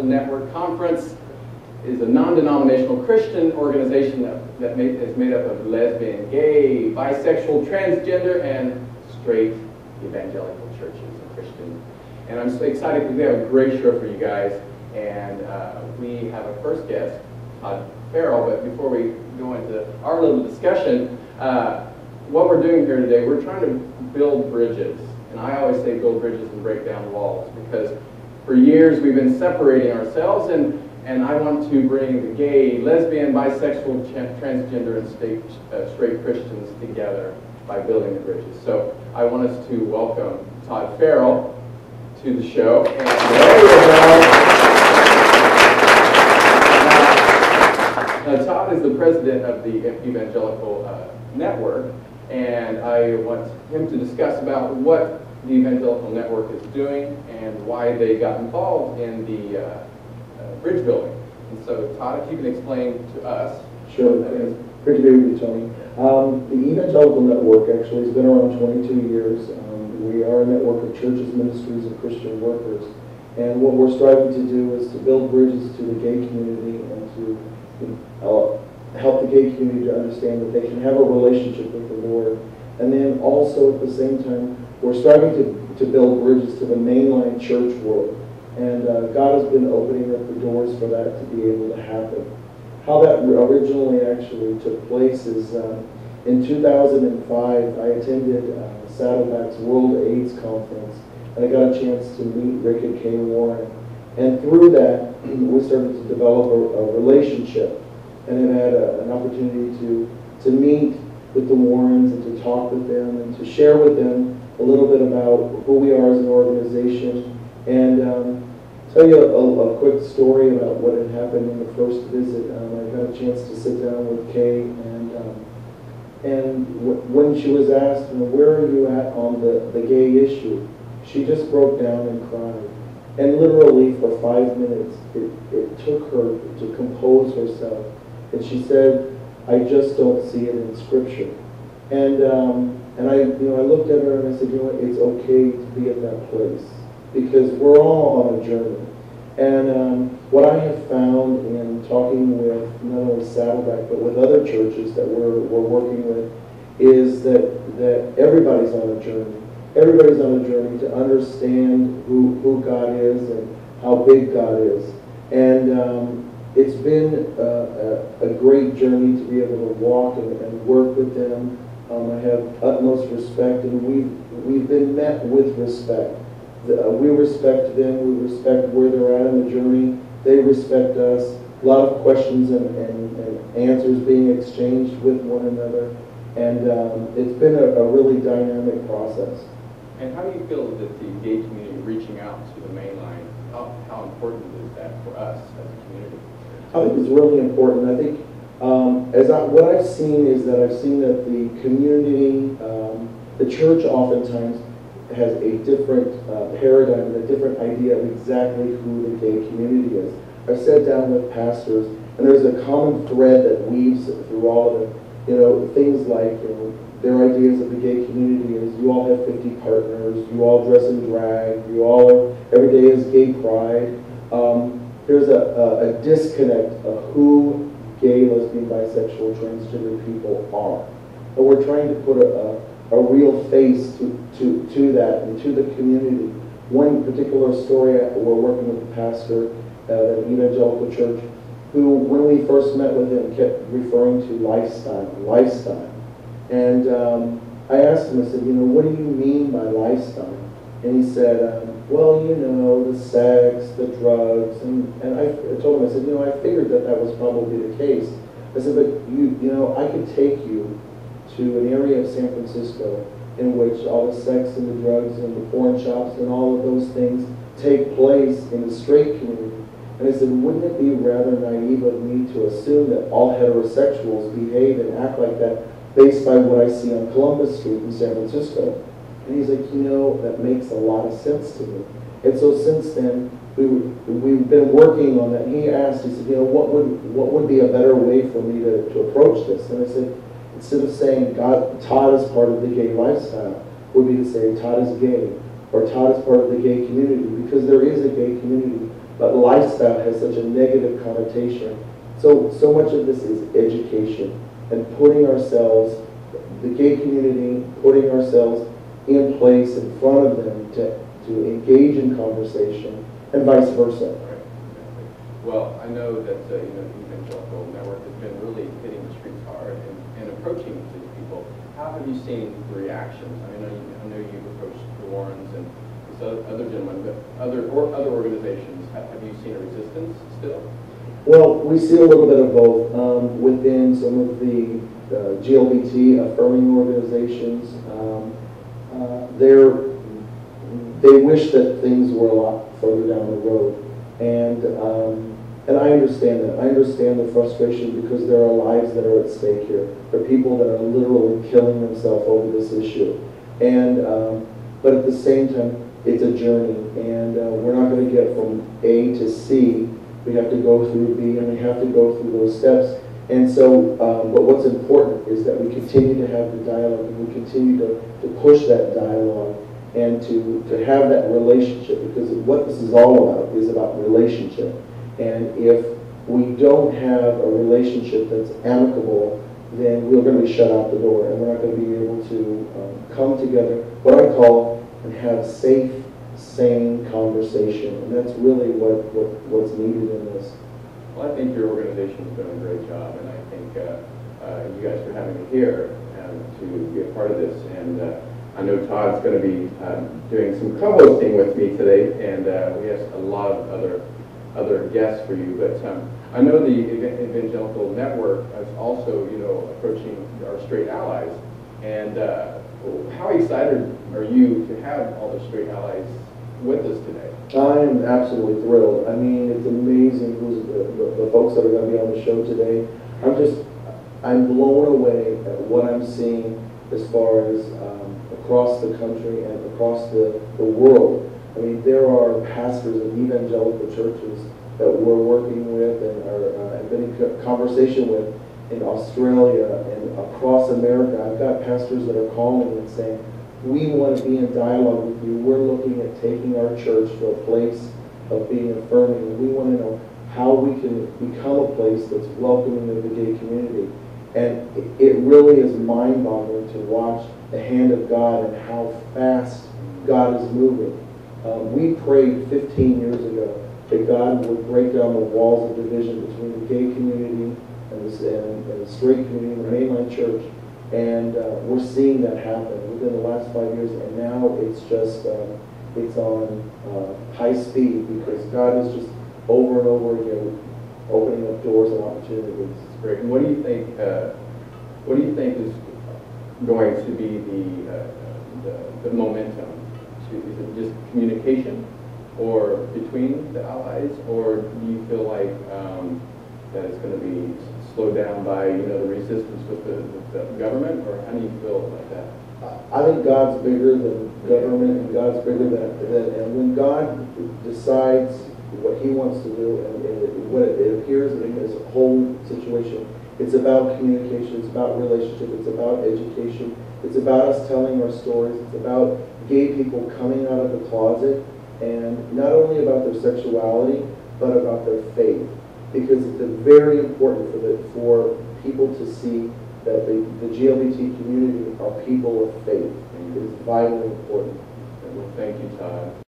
Network Conference is a non-denominational Christian organization that is made up of lesbian, gay, bisexual, transgender, and straight evangelical churches and Christians. And I'm so excited because we have a great show for you guys. And we have a first guest, Todd Ferrell. But before we go into our little discussion, what we're doing here today, we're trying to build bridges. And I always say build bridges and break down walls, because for years we've been separating ourselves, and I want to bring the gay, lesbian, bisexual, transgender, and straight Christians together by building the bridges. So I want us to welcome Todd Ferrell to the show. And there you go. Todd is the president of the Evangelical Network, and I want him to discuss about what the Evangelical Network is doing and why they got involved in the bridge building. And so, Todd, if you can explain to us. Sure. Great to be with you, Tony. The Evangelical Network actually has been around 22 years. We are a network of churches, ministries, and Christian workers. And what we're striving to do is to build bridges to the gay community and to help the gay community to understand that they can have a relationship with the Lord. And then also at the same time, we're striving to build bridges to the mainline church world. And God has been opening up the doors for that to be able to happen. How that originally actually took place is in 2005, I attended Saddleback's World AIDS Conference, and I got a chance to meet Rick and Kay Warren. And through that, we started to develop a relationship, and I had an opportunity to meet with the Warrens and to talk with them and to share with them a little bit about who we are as an organization, and tell you a quick story about what had happened in the first visit. I got a chance to sit down with Kay, and when she was asked, where are you at on the gay issue, she just broke down and cried. And literally for 5 minutes, it took her to compose herself. And she said, I just don't see it in Scripture. And I looked at her and I said, it's okay to be at that place, because we're all on a journey. And what I have found in talking with not only Saddleback, but with other churches that we're working with, is that everybody's on a journey. Everybody's on a journey to understand who God is and how big God is. And it's been a great journey to be able to walk and work with them. I have utmost respect, and we've been met with respect. We respect them, we respect where they're at in the journey, they respect us. A lot of questions and answers being exchanged with one another, and it's been a really dynamic process. And how do you feel that the gay community reaching out to the mainline, how important is that for us as a community? I think it's really important. I think what I've seen is that I've seen that the community, the church oftentimes has a different paradigm and a different idea of exactly who the gay community is. I've sat down with pastors, and there's a common thread that weaves through all of it. Things like their ideas of the gay community is you all have 50 partners, you all dress in drag, every day is gay pride. There's a disconnect of who gay, lesbian, bisexual, transgender people are. And we're trying to put a real face to that and to the community. One particular story, we're working with the pastor at an evangelical church who, when we first met with him, kept referring to lifestyle. And I asked him, I said, what do you mean by lifestyle? And he said, the sex, the drugs, and I told him, I said, I figured that was probably the case. I said, but I could take you to an area of San Francisco in which all the sex and the drugs and the porn shops and all of those things take place in the straight community. And I said, wouldn't it be rather naive of me to assume that all heterosexuals behave and act like that based by what I see on Columbus Street in San Francisco? And he's like, that makes a lot of sense to me. And so since then, we've been working on that. He asked, he said, what would be a better way for me to approach this? And I said, instead of saying Todd is part of the gay lifestyle, would be to say Todd is gay, or Todd is part of the gay community, because there is a gay community, but lifestyle has such a negative connotation. So much of this is education and putting ourselves, the gay community, putting ourselves in place in front of them to engage in conversation, and vice versa. Right. Well, I know that the Evangelical Network has been really hitting the streets hard and approaching these people. How have you seen the reactions? I know you've approached the Warrens and these other gentlemen, but other organizations. Have you seen a resistance still? Well, we see a little bit of both within some of the GLBT affirming organizations. They wish that things were a lot further down the road, and I understand that. I understand the frustration because there are lives that are at stake here. There are people that are literally killing themselves over this issue, and but at the same time, it's a journey, and we're not going to get from A to C. We have to go through B, and we have to go through those steps. And so, but what's important is that we continue to have the dialogue, and we continue to push that dialogue, and to have that relationship, because what this is all about is about relationship. And if we don't have a relationship that's amicable, then we're going to be shut out the door, and we're not going to be able to come together, what I call, and have safe, sane conversation. And that's really what's needed in this. Well, I think your organization has done a great job, and I think you guys for having me here to be a part of this. And I know Todd's going to be doing some co-hosting with me today, and we have a lot of other guests for you. But I know the Evangelical Network is also, approaching our straight allies. And how excited are you to have all the straight allies with us today? I am absolutely thrilled. I mean, it's amazing who's the folks that are going to be on the show today. I'm blown away at what I'm seeing as far as across the country and across the world. I mean, there are pastors of evangelical churches that we're working with and have been in conversation with in Australia and across America. I've got pastors that are calling and saying, we want to be in dialogue with you. We're looking at taking our church to a place of being affirming. And we want to know how we can become a place that's welcoming of the gay community. And it really is mind-boggling to watch the hand of God and how fast God is moving. We prayed 15 years ago that God would break down the walls of division between the gay community and the straight community, the mainline church. And we're seeing that happen within the last 5 years, and now it's just it's on high speed because God is just over and over again opening up doors and opportunities. It's great. And what do you think? What do you think is going to be the momentum? Is it just communication, or between the allies, or do you feel like that it's going to be slowed down by the resistance with the government, or how do you feel about that? I think God's bigger than government, and God's bigger than and when God decides what He wants to do, and what it appears in this whole situation, it's about communication, it's about relationship, it's about education, it's about us telling our stories, it's about gay people coming out of the closet, and not only about their sexuality, but about their faith. Because it's very important for people to see that the GLBT community are people of faith. It is vitally important. Well, thank you, Todd.